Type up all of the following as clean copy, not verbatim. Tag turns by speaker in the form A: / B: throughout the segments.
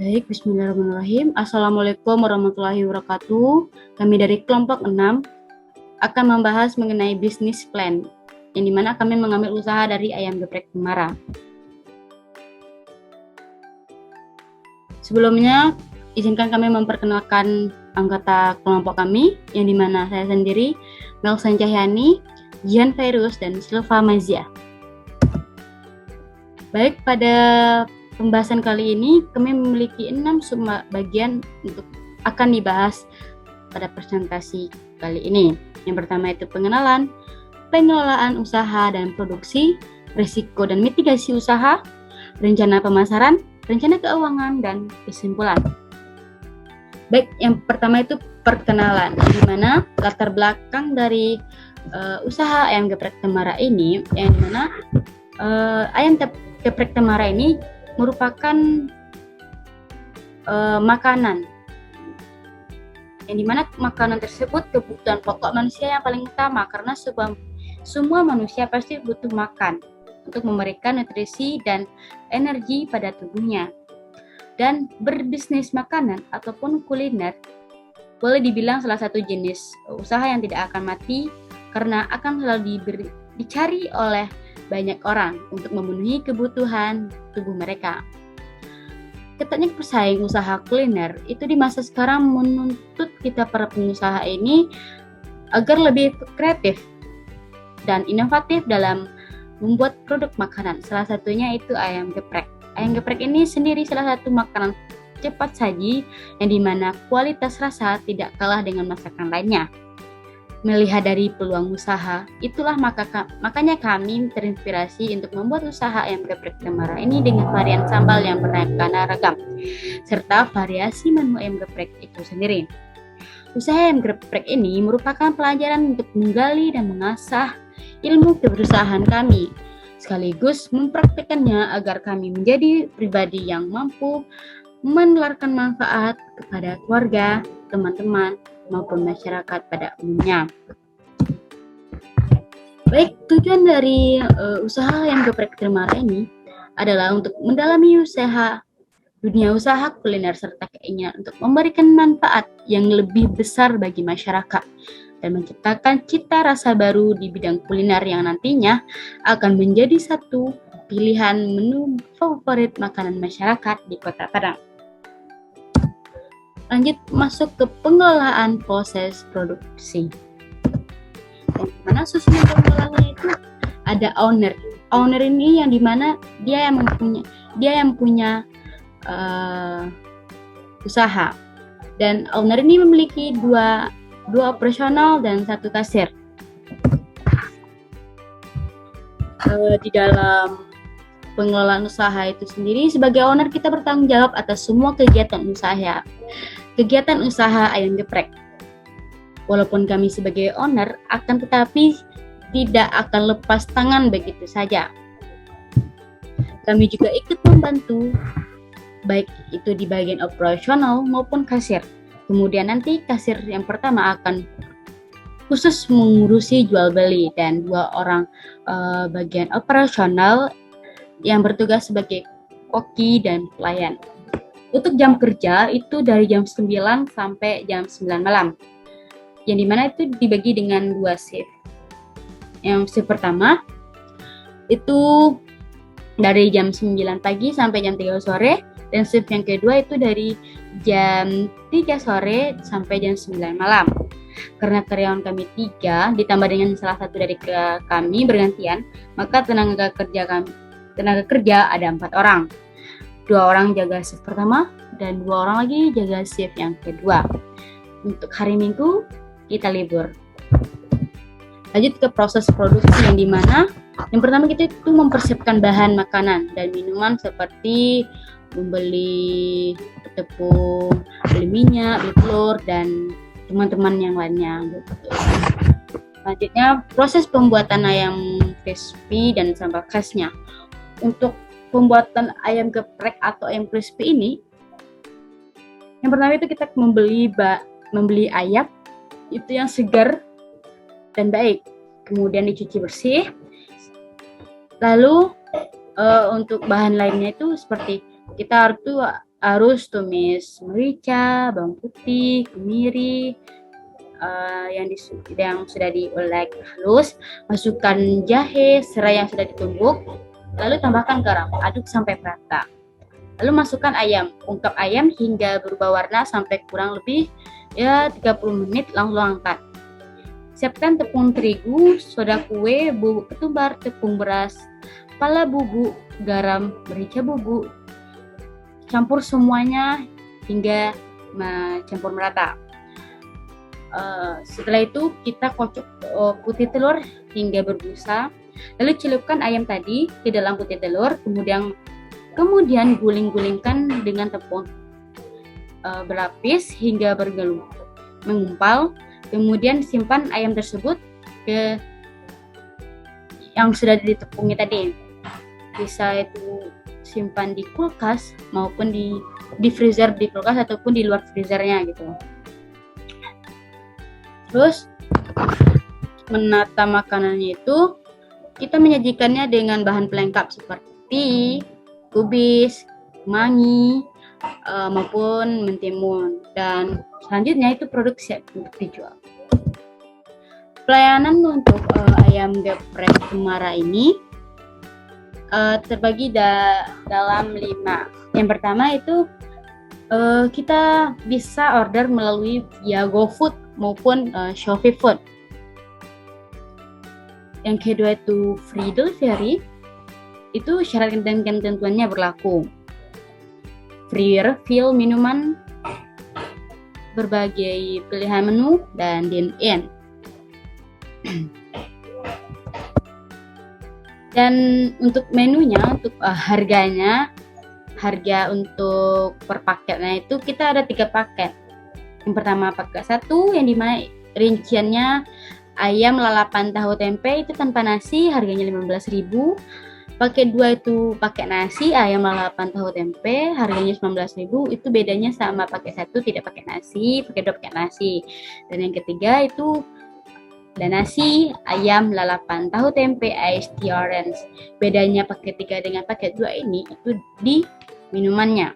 A: Baik, bismillahirrahmanirrahim. Assalamualaikum warahmatullahi wabarakatuh. Kami dari kelompok 6 akan membahas mengenai bisnis plan, yang dimana kami mengambil usaha dari ayam geprek Temara. Sebelumnya, izinkan kami memperkenalkan anggota kelompok kami, yang dimana saya sendiri, Melsan Cahyani, Jihan Fairuz, dan Silva Mazia. Baik, pada pembahasan kali ini kami memiliki 6 bagian untuk akan dibahas pada presentasi kali ini. Yang pertama itu pengenalan, pengelolaan usaha dan produksi, risiko dan mitigasi usaha, rencana pemasaran, rencana keuangan, dan kesimpulan. Baik, yang pertama itu perkenalan, di mana latar belakang dari usaha ayam geprek Temara ini, yang dimana ayam geprek Temara ini merupakan makanan, yang dimana makanan tersebut kebutuhan pokok manusia yang paling utama, karena semua manusia pasti butuh makan untuk memberikan nutrisi dan energi pada tubuhnya. Dan berbisnis makanan ataupun kuliner boleh dibilang salah satu jenis usaha yang tidak akan mati, karena akan selalu dicari oleh banyak orang untuk memenuhi kebutuhan tubuh mereka. Ketatnya persaing usaha kuliner itu di masa sekarang menuntut kita para pengusaha ini agar lebih kreatif dan inovatif dalam membuat produk makanan. Salah satunya itu ayam geprek. Ayam geprek ini sendiri salah satu makanan cepat saji yang dimana kualitas rasa tidak kalah dengan masakan lainnya. Melihat dari peluang usaha, itulah makanya kami terinspirasi untuk membuat usaha ayam geprek Temara ini dengan varian sambal yang beraneka ragam, serta variasi menu ayam geprek itu sendiri. Usaha ayam geprek ini merupakan pelajaran untuk menggali dan mengasah ilmu keberusahaan kami, sekaligus mempraktikkannya agar kami menjadi pribadi yang mampu menularkan manfaat kepada keluarga, teman-teman, maupun masyarakat pada umumnya. Baik, tujuan dari usaha ayam geprek Temara ini adalah untuk mendalami dunia usaha kuliner serta keinginan untuk memberikan manfaat yang lebih besar bagi masyarakat dan menciptakan cita rasa baru di bidang kuliner yang nantinya akan menjadi satu pilihan menu favorit makanan masyarakat di Kota Padang. Lanjut masuk ke pengelolaan proses produksi. Yang dimana susunan pengelolaannya itu ada owner. Owner ini yang dimana dia yang punya usaha. Dan owner ini memiliki dua operasional dan satu kasir. Di dalam pengelolaan usaha itu sendiri, sebagai owner kita bertanggung jawab atas semua kegiatan usaha ayam geprek. Walaupun kami sebagai owner akan tetapi tidak akan lepas tangan begitu saja. Kami juga ikut membantu, baik itu di bagian operasional maupun kasir. Kemudian nanti kasir yang pertama akan khusus mengurusi jual beli, dan 2 orang bagian operasional yang bertugas sebagai koki dan pelayan. Untuk jam kerja itu dari jam 9 sampai jam 9 malam. Yang dimana itu dibagi dengan 2 shift. Yang shift pertama itu dari jam 9 pagi sampai jam 3 sore, dan shift yang kedua itu dari jam 3 sore sampai jam 9 malam. Karena karyawan kami 3 ditambah dengan salah satu dari kami bergantian, maka tenaga kerja ada 4 orang. 2 orang jaga shift pertama dan 2 orang lagi jaga shift yang kedua. Untuk hari Minggu kita libur. Lanjut ke proses produksi, yang dimana yang pertama kita itu mempersiapkan bahan makanan dan minuman seperti membeli tepung, beli minyak, beli telur, dan teman-teman yang lainnya. Selanjutnya proses pembuatan ayam crispy dan sambal khasnya. Untuk pembuatan ayam geprek atau ayam crispy ini, yang pertama itu kita membeli ayam itu yang segar dan baik, kemudian dicuci bersih. Lalu untuk bahan lainnya itu seperti kita harus tumis merica, bawang putih, kemiri, yang sudah diulek halus, masukkan jahe, serai yang sudah ditumbuk, lalu tambahkan garam, aduk sampai merata. Lalu masukkan ayam, ungkap ayam hingga berubah warna sampai kurang lebih 30 menit, langsung angkat. Siapkan tepung terigu, soda kue, bubuk ketumbar, tepung beras, pala bubuk, garam, merica bubuk. Campur semuanya hingga campur merata. Setelah itu kita kocok putih telur hingga berbusa, lalu celupkan ayam tadi ke dalam putih telur, kemudian guling-gulingkan dengan tepung berlapis hingga mengumpal. Kemudian simpan ayam tersebut ke yang sudah ditepungi tadi. Bisa itu simpan di kulkas maupun di freezer di kulkas ataupun di luar freezernya gitu. Terus menata makanannya itu kita menyajikannya dengan bahan pelengkap seperti kubis, kemangi, maupun mentimun, dan selanjutnya itu produk siap untuk dijual. Pelayanan untuk ayam geprek cemara ini terbagi dalam 5. Yang pertama itu kita bisa order melalui via GoFood maupun Shopee Food. Yang kedua itu free delivery, itu syarat dan ketentuannya berlaku. Free refill minuman, berbagai pilihan menu, dan dine-in. Dan untuk menunya, untuk harga untuk per paketnya itu kita ada 3 paket. Yang pertama paket 1 yang dimana rinciannya ayam lalapan tahu tempe itu tanpa nasi, harganya 15.000. Paket 2 itu pakai nasi, ayam lalapan tahu tempe, harganya 19.000. Itu bedanya sama paket 1 tidak pakai nasi, paket 2 pakai nasi. Dan yang ketiga itu ada nasi, ayam lalapan tahu tempe, iced tea orange. Bedanya paket 3 dengan paket 2 ini itu di minumannya.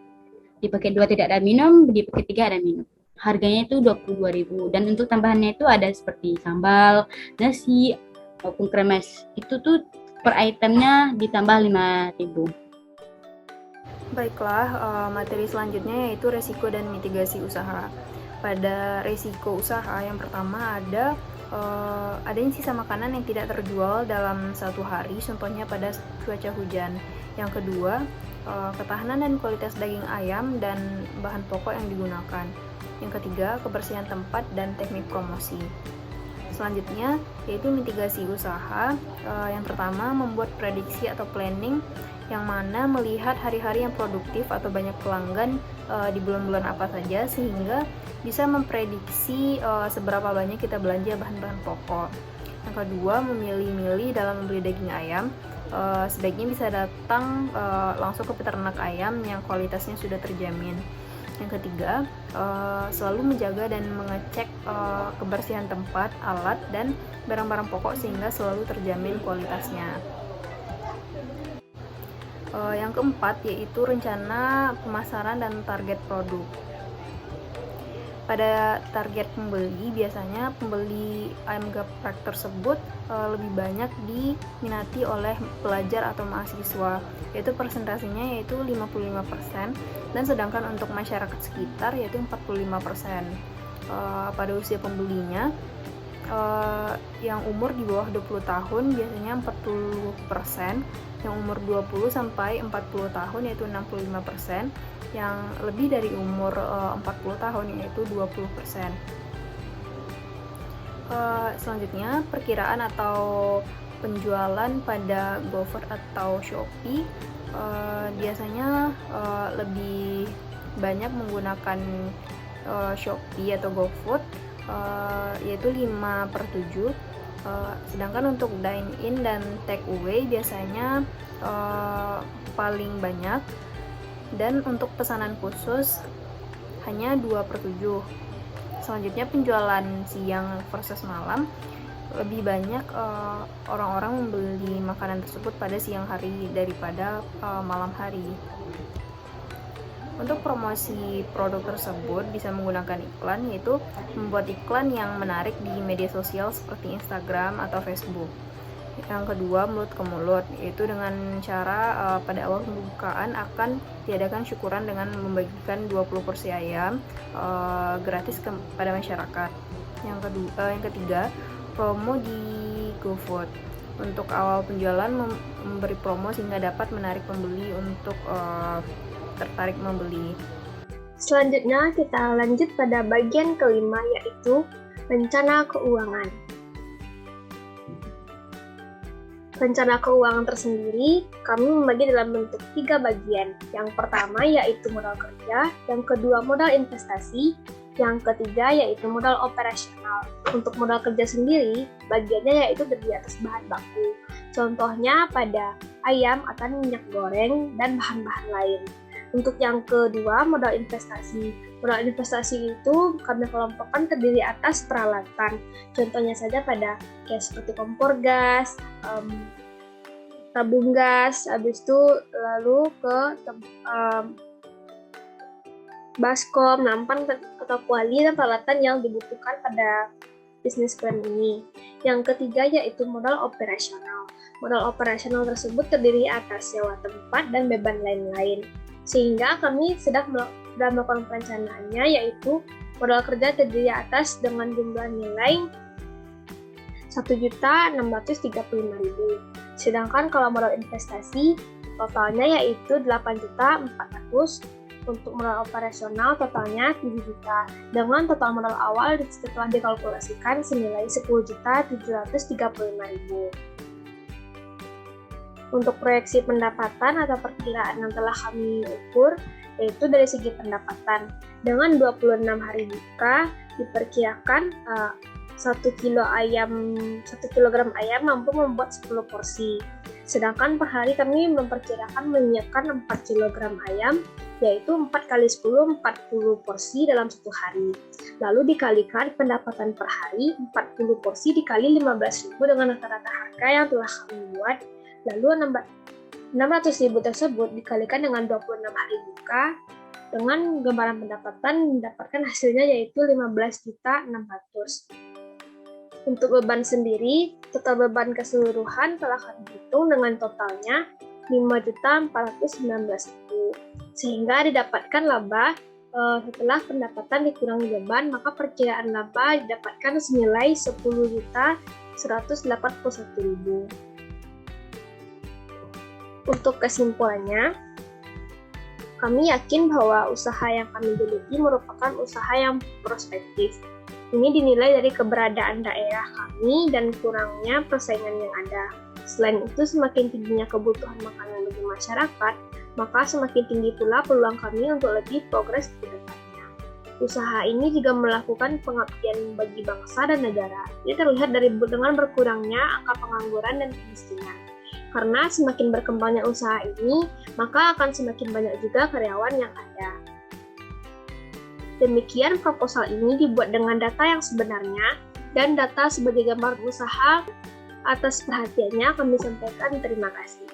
A: Di paket 2 tidak ada minum, di paket 3 ada minum. Harganya itu 22.000, dan untuk tambahannya itu ada seperti sambal, nasi, maupun kremes. Itu tuh per itemnya ditambah 5.000.
B: Baiklah, materi selanjutnya yaitu resiko dan mitigasi usaha. Pada resiko usaha yang pertama adanya sisa makanan yang tidak terjual dalam 1 hari, contohnya pada cuaca hujan. Yang kedua, ketahanan dan kualitas daging ayam dan bahan pokok yang digunakan. Yang ketiga, kebersihan tempat dan teknik promosi. Selanjutnya, yaitu mitigasi usaha. Yang pertama, membuat prediksi atau planning yang mana melihat hari-hari yang produktif atau banyak pelanggan di bulan-bulan apa saja, sehingga bisa memprediksi seberapa banyak kita belanja bahan-bahan pokok. Yang kedua, memilih-milih dalam membeli daging ayam. Sebaiknya bisa datang langsung ke peternak ayam yang kualitasnya sudah terjamin. Yang ketiga, selalu menjaga dan mengecek kebersihan tempat, alat, dan barang-barang pokok sehingga selalu terjamin kualitasnya. Yang keempat, yaitu rencana pemasaran dan target produk. Pada target pembeli, biasanya pembeli ayam geprek tersebut lebih banyak diminati oleh pelajar atau mahasiswa, yaitu persentasinya yaitu 55%, dan sedangkan untuk masyarakat sekitar yaitu 45%. Pada usia pembelinya, yang umur di bawah 20 tahun biasanya 40%, yang umur 20 sampai 40 tahun yaitu 65%, yang lebih dari umur 40 tahun yaitu 20%. Selanjutnya, perkiraan atau penjualan pada GoFood atau Shopee biasanya lebih banyak menggunakan Shopee atau GoFood, yaitu 5/7. Sedangkan untuk dine-in dan take away biasanya paling banyak, dan untuk pesanan khusus hanya 2/7. Selanjutnya, penjualan siang versus malam, lebih banyak orang-orang membeli makanan tersebut pada siang hari daripada malam hari. Untuk promosi produk tersebut bisa menggunakan iklan, yaitu membuat iklan yang menarik di media sosial seperti Instagram atau Facebook. Yang kedua, mulut ke mulut, yaitu dengan cara pada awal pembukaan akan diadakan syukuran dengan membagikan 20 porsi ayam gratis kepada masyarakat. Yang ketiga, promo di GoFood. Untuk awal penjualan memberi promo sehingga dapat menarik pembeli untuk tertarik membeli.
C: Selanjutnya kita lanjut pada bagian kelima, yaitu rencana keuangan. Rencana keuangan tersendiri kami membagi dalam bentuk 3 bagian. Yang pertama yaitu modal kerja, yang kedua modal investasi, yang ketiga yaitu modal operasional. Untuk modal kerja sendiri, bagiannya yaitu terdiri atas bahan baku. Contohnya pada ayam atau minyak goreng dan bahan-bahan lain. Untuk yang kedua, modal investasi. Modal investasi itu kami kelompokkan terdiri atas peralatan. Contohnya saja pada kayak seperti kompor gas, tabung gas, habis itu lalu ke baskom, nampan atau kuali dan peralatan yang dibutuhkan pada bisnis plan ini. Yang ketiga yaitu modal operasional. Modal operasional tersebut terdiri atas sewa tempat dan beban lain-lain. Sehingga kami sudah melakukan perencanaannya, yaitu modal kerja terdiri atas dengan jumlah nilai 1.635.000. Sedangkan kalau modal investasi totalnya yaitu 8.400.000. Untuk modal operasional totalnya 7 juta. Dengan total modal awal setelah dikalkulasikan senilai 10.735.000. Untuk proyeksi pendapatan atau perkiraan yang telah kami ukur, yaitu dari segi pendapatan. Dengan 26 hari buka, diperkirakan 1 kilogram ayam mampu membuat 10 porsi. Sedangkan per hari kami memperkirakan menyiapkan 4 kilogram ayam, yaitu 4 kali 10, 40 porsi dalam 1 hari. Lalu dikalikan pendapatan per hari, 40 porsi dikali 15.000 dengan rata-rata harga yang telah kami buat. Lalu 600.000 tersebut dikalikan dengan 26 hari buka, dengan gambaran pendapatan mendapatkan hasilnya yaitu 15.600.000. Untuk beban sendiri, total beban keseluruhan telah kami hitung dengan totalnya 5.419.000. Sehingga didapatkan laba setelah pendapatan dikurangi beban, maka perkiraan laba didapatkan senilai 10.181.000. Untuk kesimpulannya, kami yakin bahwa usaha yang kami geluti merupakan usaha yang prospektif. Ini dinilai dari keberadaan daerah kami dan kurangnya persaingan yang ada. Selain itu, semakin tingginya kebutuhan makanan bagi masyarakat, maka semakin tinggi pula peluang kami untuk lebih progres ke depannya. Usaha ini juga melakukan pengabdian bagi bangsa dan negara. Ini terlihat dengan berkurangnya angka pengangguran dan kemiskinan. Karena semakin berkembangnya usaha ini, maka akan semakin banyak juga karyawan yang ada. Demikian proposal ini dibuat dengan data yang sebenarnya dan data sebagai gambar usaha. Atas perhatiannya kami sampaikan terima kasih.